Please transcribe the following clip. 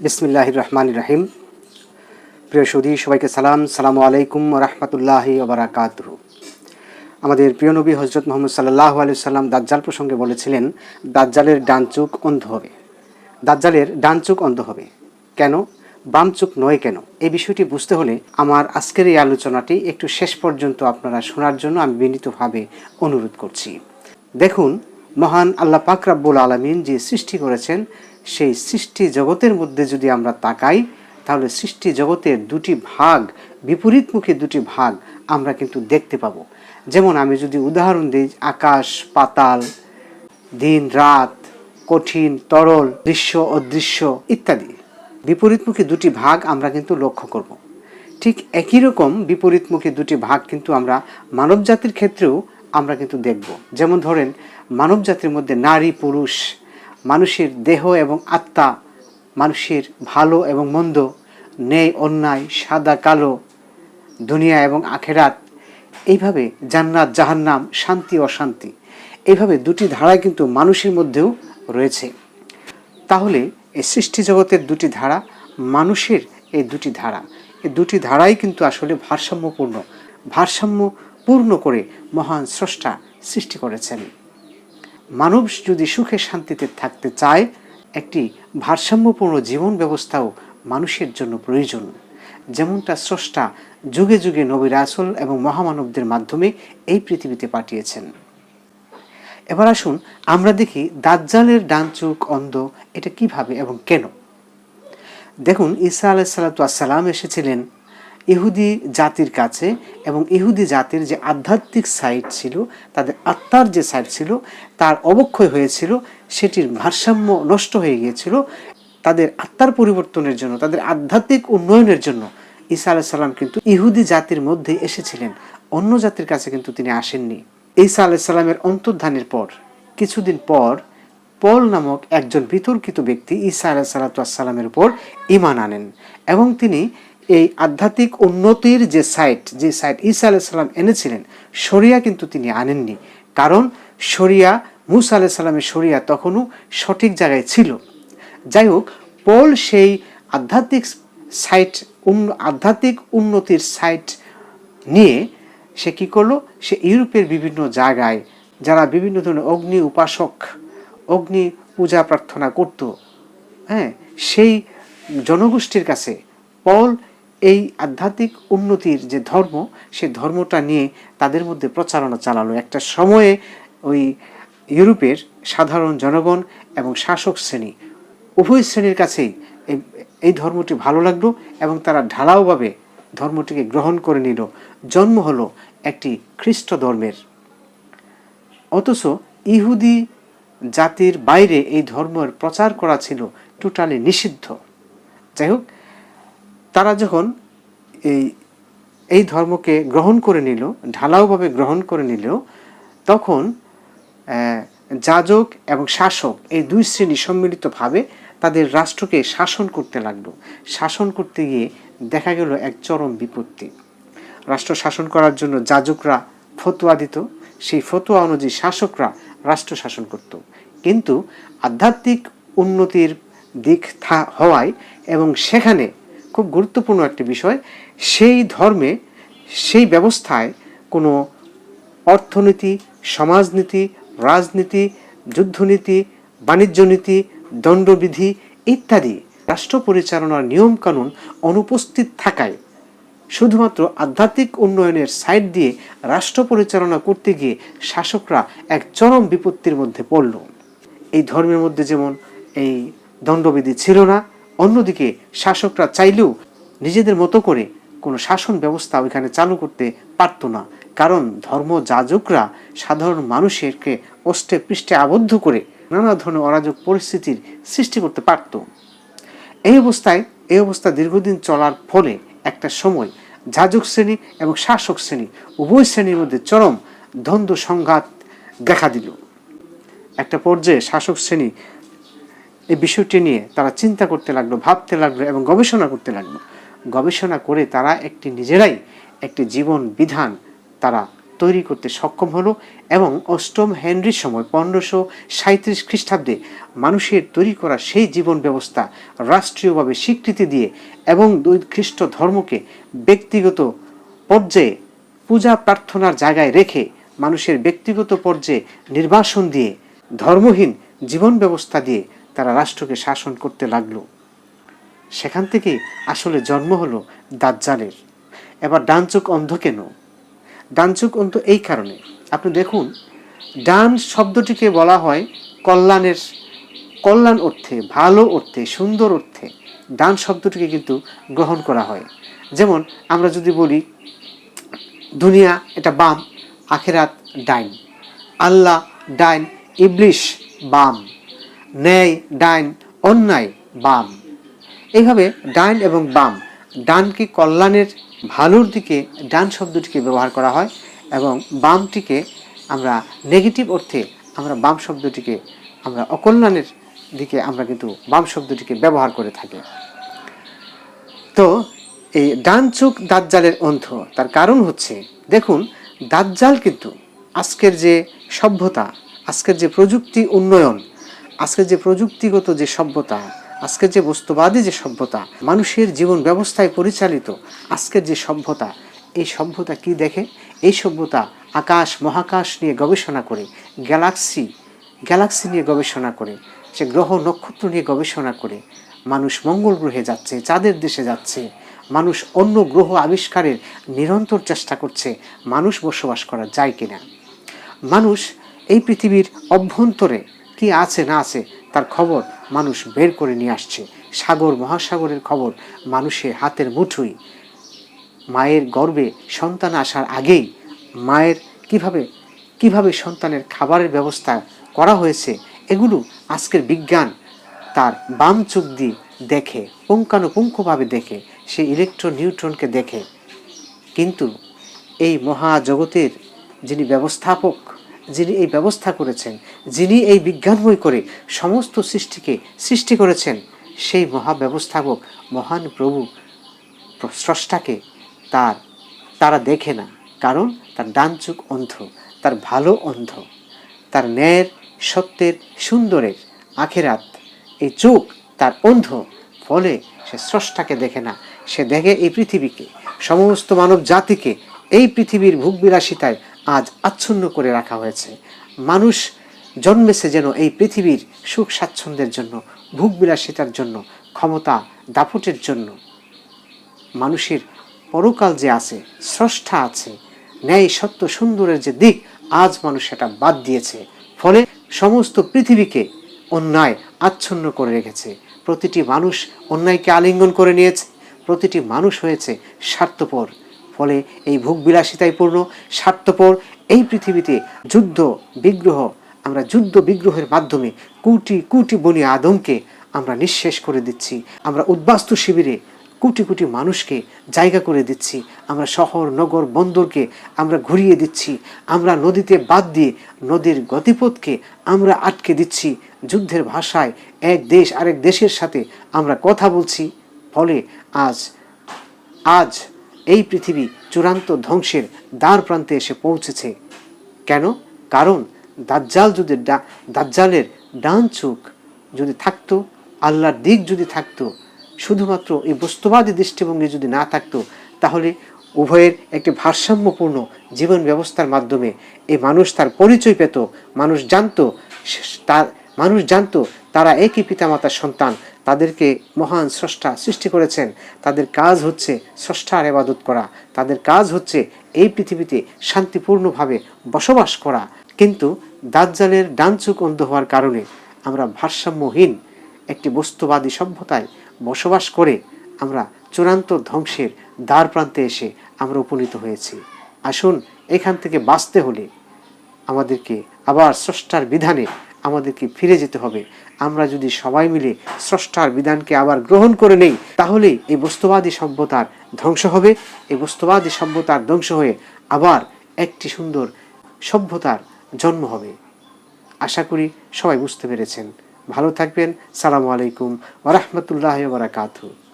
বিসমিল্লাহির রহমানির রহিম। প্রিয় সুধী, সবাইকে সালামু আলাইকুম রহমতুল্লাহি ওয়া বারাকাতুহু। আমাদের প্রিয় নবী হযরত মুহাম্মদ সাল্লাল্লাহু আলাইহি সাল্লাম দাজ্জাল প্রসঙ্গে বলেছিলেন, দাজ্জালের ডান চোখ অন্ধ হবে। দাজ্জালের ডান চোখ অন্ধ হবে কেন, বাম চোখ নয় কেন? এই বিষয়টি বুঝতে হলে আমার আজকের এই আলোচনাটি একটু শেষ পর্যন্ত আপনারা শোনার জন্য আমি বিনীতভাবে অনুরোধ করছি। দেখুন, মহান আল্লাহ পাক রব্বুল আলামিন যে সৃষ্টি করেছেন, সেই সৃষ্টি জগতের মধ্যে যদি আমরা তাকাই, তাহলে সৃষ্টি জগতের দুটি ভাগ, বিপরীতমুখী দুটি ভাগ আমরা কিন্তু দেখতে পাবো। যেমন আমি যদি উদাহরণ দিই, আকাশ পাতাল, দিন রাত, কঠিন তরল, দৃশ্য অদৃশ্য ইত্যাদি বিপরীতমুখী দুটি ভাগ আমরা কিন্তু লক্ষ্য করব। ঠিক একই রকম বিপরীতমুখী দুটি ভাগ কিন্তু আমরা মানব জাতির ক্ষেত্রেও আমরা কিন্তু দেখব। যেমন ধরেন, মানব জাতির মধ্যে নারী পুরুষ, মানুষের দেহ এবং আত্মা, মানুষের ভালো এবং মন্দ, ন্যায় অন্যায়, সাদা কালো, দুনিয়া এবং আখেরাত, এইভাবে জান্নাত জাহান্নাম, শান্তি অশান্তি, এইভাবে দুটি ধারায় কিন্তু মানুষের মধ্যেও রয়েছে। তাহলে এই সৃষ্টি জগতের দুটি ধারা, মানুষের এই দুটি ধারাই কিন্তু আসলে ভারসাম্যপূর্ণ করে মহান স্রষ্টা সৃষ্টি করেছেন। মানব যদি সুখে শান্তিতে থাকতে চায়, একটি ভারসাম্যপূর্ণ জীবন ব্যবস্থাও মানুষের জন্য প্রয়োজন। যেমনটা স্রষ্টা যুগে যুগে নবী রাসূল এবং মহামানবদের মাধ্যমে এই পৃথিবীতে পাঠিয়েছেন। এবার আসুন আমরা দেখি দাজ্জালের ডান চোখ অন্ধ এটা কিভাবে এবং কেন। দেখুন, ঈসা আলাইহিস সালাতু ওয়াস সালাম এসেছিলেন ইহুদি জাতির কাছে, এবং ইহুদি জাতির যে আধ্যাত্মিক সাইড ছিল, তাদের আত্মার যে সাইড ছিল, তার অবক্ষয় হয়েছিল, সেটির ভারসাম্য নষ্ট হয়ে গিয়েছিল। তাদের আত্মার পরিবর্তনের জন্য, তাদের আধ্যাত্মিক উন্নয়নের জন্য ঈসা আলাইহিস সালাম কিন্তু ইহুদি জাতির মধ্যে এসেছিলেন, অন্য জাতির কাছে কিন্তু তিনি আসেননি। ঈসা আলাইহিস সালামের অন্তর্ধানের পর কিছুদিন পর পল নামক একজন বিতর্কিত ব্যক্তি ঈসা আলাইহিস সালামের উপর ঈমান আনেন, এবং তিনি এই আধ্যাত্মিক উন্নতির যে সাইট ঈসা আলাইহিস সালাম এনেছিলেন, শরিয়া কিন্তু তিনি আনেননি। কারণ শরিয়া, মূসা আলাইহিস সালামের শরিয়া তখনও সঠিক জায়গায় ছিল। যাই হোক, পল সেই আধ্যাত্মিক উন্নতির সাইট নিয়ে সে কী করলো, সে ইউরোপের বিভিন্ন জায়গায় যারা বিভিন্ন ধরনের অগ্নি উপাসক, অগ্নি পূজা প্রার্থনা করত, সেই জনগোষ্ঠীর কাছে পল এই আধ্যাত্মিক উন্নতির যে ধর্ম, সেই ধর্মটা নিয়ে তাদের মধ্যে প্রচারণা চালালো। একটা সময়ে ওই ইউরোপের সাধারণ জনগণ এবং শাসক শ্রেণী, উভয় শ্রেণীর কাছেই এই ধর্মটি ভালো লাগলো, এবং তারা ঢালাওভাবে ধর্মটিকে গ্রহণ করে নিল। জন্ম হলো একটি খ্রিস্ট ধর্মের। অথচ ইহুদি জাতির বাইরে এই ধর্মের প্রচার করা ছিল টোটালি নিষিদ্ধ। যাই হোক, তারা যখন এই ধর্মকে গ্রহণ করে নিল, ঢালাওভাবে গ্রহণ করে নিল, তখন যাজক এবং শাসক এই দুই শ্রেণী সম্মিলিতভাবে তাদের রাষ্ট্রকে শাসন করতে লাগলো। শাসন করতে গিয়ে দেখা গেল এক চরম বিপত্তি। রাষ্ট্র শাসন করার জন্য যাজকরা ফতোয়া দিত, সেই ফতোয়া অনুযায়ী শাসকরা রাষ্ট্র শাসন করত। কিন্তু আধ্যাত্মিক উন্নতির দিক হওয়ায়, এবং সেখানে খুব গুরুত্বপূর্ণ একটি বিষয়, সেই ধর্মে, সেই ব্যবস্থায় কোনো অর্থনীতি, সমাজনীতি, রাজনীতি, যুদ্ধনীতি, বাণিজ্য নীতি, দণ্ডবিধি ইত্যাদি রাষ্ট্র পরিচালনার নিয়মকানুন অনুপস্থিত থাকায় শুধুমাত্র আধ্যাত্মিক উন্নয়নের সাইড দিয়ে রাষ্ট্র পরিচালনা করতে গিয়ে শাসকরা এক চরম বিপত্তির মধ্যে পড়ল। এই ধর্মের মধ্যে যেমন এই দণ্ডবিধি ছিল না, অন্যদিকে শাসকরা চাইলেও নিজেদের মতো করে কোনো শাসন ব্যবস্থা ওইখানে চালু করতে পারত না। কারণ ধর্ম যাজকরা সাধারণ মানুষকে অষ্টে পৃষ্ঠে আবদ্ধ করে নানা ধরনের অরাজক পরিস্থিতির সৃষ্টি করতে পারত। এই অবস্থা দীর্ঘদিন চলার ফলে একটা সময় যাজক শ্রেণী এবং শাসক শ্রেণী উভয় শ্রেণীর মধ্যে চরম দ্বন্দ্ব সংঘাত দেখা দিল। একটা পর্যায়ে শাসক শ্রেণী এই বিষয়টি নিয়ে তারা চিন্তা করতে লাগলো, ভাবতে লাগলো এবং গবেষণা করতে লাগলো। গবেষণা করে তারা নিজেরাই একটি জীবন বিধান তারা তৈরি করতে সক্ষম হলো এবং অষ্টম হেনরির সময় 1537 খ্রিস্টাব্দে মানুষের তৈরি করা সেই জীবন ব্যবস্থা রাষ্ট্রীয়ভাবে স্বীকৃতি দিয়ে এবং খ্রিস্ট ধর্মকে ব্যক্তিগত পর্যায়ে পূজা প্রার্থনার জায়গায় রেখে মানুষের ব্যক্তিগত পর্যায়ে নির্বাসন দিয়ে ধর্মহীন জীবন ব্যবস্থা দিয়ে তারা রাষ্ট্রকে শাসন করতে লাগলো। সেখান থেকে আসলে জন্ম হলো দাজ্জালের। এবার ডান চোখ অন্ধ কেন? ডান চোখ অন্ধ এই কারণে, আপনি দেখুন, ডান শব্দটিকে বলা হয় কল্যাণ অর্থে, ভালো অর্থে, সুন্দর অর্থে ডান শব্দটিকে কিন্তু গ্রহণ করা হয়। যেমন আমরা যদি বলি দুনিয়া এটা বাম, আখেরাত ডাইন, আল্লাহ ডাইন, ইবলিশ বাম, ন্যায় ডাইন, অন্যায় বাম। এইভাবে ডাইন এবং বাম, ডানকে কল্যাণের ভালোর দিকে ডান শব্দটিকে ব্যবহার করা হয় এবং বামটিকে আমরা নেগেটিভ অর্থে আমরা বাম শব্দটিকে আমরা অকল্যাণের দিকে আমরা কিন্তু বাম শব্দটিকে ব্যবহার করে থাকি। তো এই ডান চোখ দাজ্জালের অন্ধ, তার কারণ হচ্ছে দেখুন, দাজ্জাল কিন্তু আজকের যে সভ্যতা, আজকের যে প্রযুক্তি উন্নয়ন, আজকের যে প্রযুক্তিগত যে সভ্যতা, আজকের যে বস্তুবাদী যে সভ্যতা, মানুষের জীবন ব্যবস্থায় পরিচালিত আজকের যে সভ্যতা, এই সভ্যতা কি দেখে? এই সভ্যতা আকাশ মহাকাশ নিয়ে গবেষণা করে, গ্যালাক্সি নিয়ে গবেষণা করে, সে গ্রহ নক্ষত্র নিয়ে গবেষণা করে মানুষ মঙ্গল গ্রহে যাচ্ছে, চাঁদের দেশে যাচ্ছে, মানুষ অন্য গ্রহ আবিষ্কারের নিরন্তর চেষ্টা করছে মানুষ বসবাস করা যায় কিনা। মানুষ এই পৃথিবীর অভ্যন্তরে কি আছে না আছে তার খবর মানুষ বের করে নিয়ে আসছে। সাগর মহাসাগরের খবর মানুষের হাতের মুঠোয়। মায়ের গর্ভে সন্তান আসার আগেই মায়ের কিভাবে সন্তানের খাবারের ব্যবস্থা করা হয়েছে, এগুলো আজকের বিজ্ঞান তার বাম চোখ দিয়ে দেখে, পুঙ্খানুপুঙ্খভাবে দেখে, সে ইলেকট্রন নিউট্রনকে দেখে। কিন্তু এই মহাজগতের যিনি ব্যবস্থাপক, যিনি এই ব্যবস্থা করেছেন, যিনি এই বিজ্ঞানময় করে সমস্ত সৃষ্টিকে সৃষ্টি করেছেন, সেই মহাব্যবস্থাপক মহান প্রভু স্রষ্টাকে তারা দেখে না। কারণ তার ডান চোখ অন্ধ, তার ভালো অন্ধ, তার ন্যায়ের, সত্যের, সুন্দরের, আখেরাত এই চোখ তার অন্ধ। ফলে সে স্রষ্টাকে দেখে না, সে দেখে এই পৃথিবীকে, সমস্ত মানব জাতিকে এই পৃথিবীর ভোগবিলাসিতায় আজ আচ্ছন্ন করে রাখা হয়েছে। মানুষ জন্মেছে যেন এই পৃথিবীর সুখ স্বাচ্ছন্দ্যের জন্য, ভোগবিলাসিতার জন্য, ক্ষমতা দাপটের জন্য। মানুষের পরকাল যে আছে, স্রষ্টা আছে, ন্যায় সত্য সুন্দরের যে দিক, আজ মানুষ সেটা বাদ দিয়েছে। ফলে সমস্ত পৃথিবীকে অন্যায় আচ্ছন্ন করে রেখেছে। প্রতিটি মানুষ অন্যায়কে আলিঙ্গন করে নিয়েছে, প্রতিটি মানুষ হয়েছে স্বার্থপর। ফলে এই ভোগবিলাসিতায় পূর্ণ স্বার্থপর এই পৃথিবীতে যুদ্ধ বিগ্রহের মাধ্যমে কোটি কোটি বনি আদমকে আমরা নিঃশেষ করে দিচ্ছি। আমরা উদ্বাস্তু শিবিরে কোটি কোটি মানুষকে জায়গা করে দিচ্ছি। আমরা শহর নগর বন্দরকে আমরা ঘুরিয়ে দিচ্ছি। আমরা নদীতে বাদ দিয়ে নদীর গতিপথকে আমরা আটকে দিচ্ছি। যুদ্ধের ভাষায় এক দেশ আরেক দেশের সাথে আমরা কথা বলছি। ফলে আজ এই পৃথিবী চূড়ান্ত ধ্বংসের দ্বার প্রান্তে এসে পৌঁছেছে। কেন? কারণ দাজ্জালের ডান চোখ যদি থাকতো, আল্লাহর দিক যদি থাকতো, শুধুমাত্র এই বস্তুবাদী দৃষ্টিভঙ্গি যদি না থাকতো, তাহলে উভয়ের একটি ভারসাম্যপূর্ণ জীবন ব্যবস্থার মাধ্যমে এই মানুষ তার পরিচয় পেত। মানুষ জানতো তারা একই পিতামাতার সন্তান, তাদেরকে মহান স্রষ্টা সৃষ্টি করেছেন, তাদের কাজ হচ্ছে স্রষ্টার ইবাদত করা, তাদের কাজ হচ্ছে এই পৃথিবীতে শান্তিপূর্ণভাবে বসবাস করা। কিন্তু দাজ্জালের ডান চোখ অন্ধ হওয়ার কারণে আমরা ভারসাম্যহীন একটি বস্তুবাদী সভ্যতায় বসবাস করে আমরা চূড়ান্ত ধ্বংসের দ্বার প্রান্তে এসে আমরা উপনীত হয়েছি। আসুন, এখান থেকে বাঁচতে হলে আমাদেরকে আবার স্রষ্টার বিধানে আমাদেরকে ফিরে যেতে হবে। আমরা যদি সবাই মিলে স্রষ্টার বিধানকে আবার গ্রহণ করে নেই, তাহলে এই বস্তুবাদী সভ্যতার ধ্বংস হবে। এই বস্তুবাদী সভ্যতার ধ্বংস হয়ে আবার একটি সুন্দর সভ্যতার জন্ম হবে। আশা করি সবাই বুঝতে পেরেছেন। ভালো থাকবেন। সালামু আলাইকুম ওয়া রাহমাতুল্লাহি ওয়া বারাকাতুহু।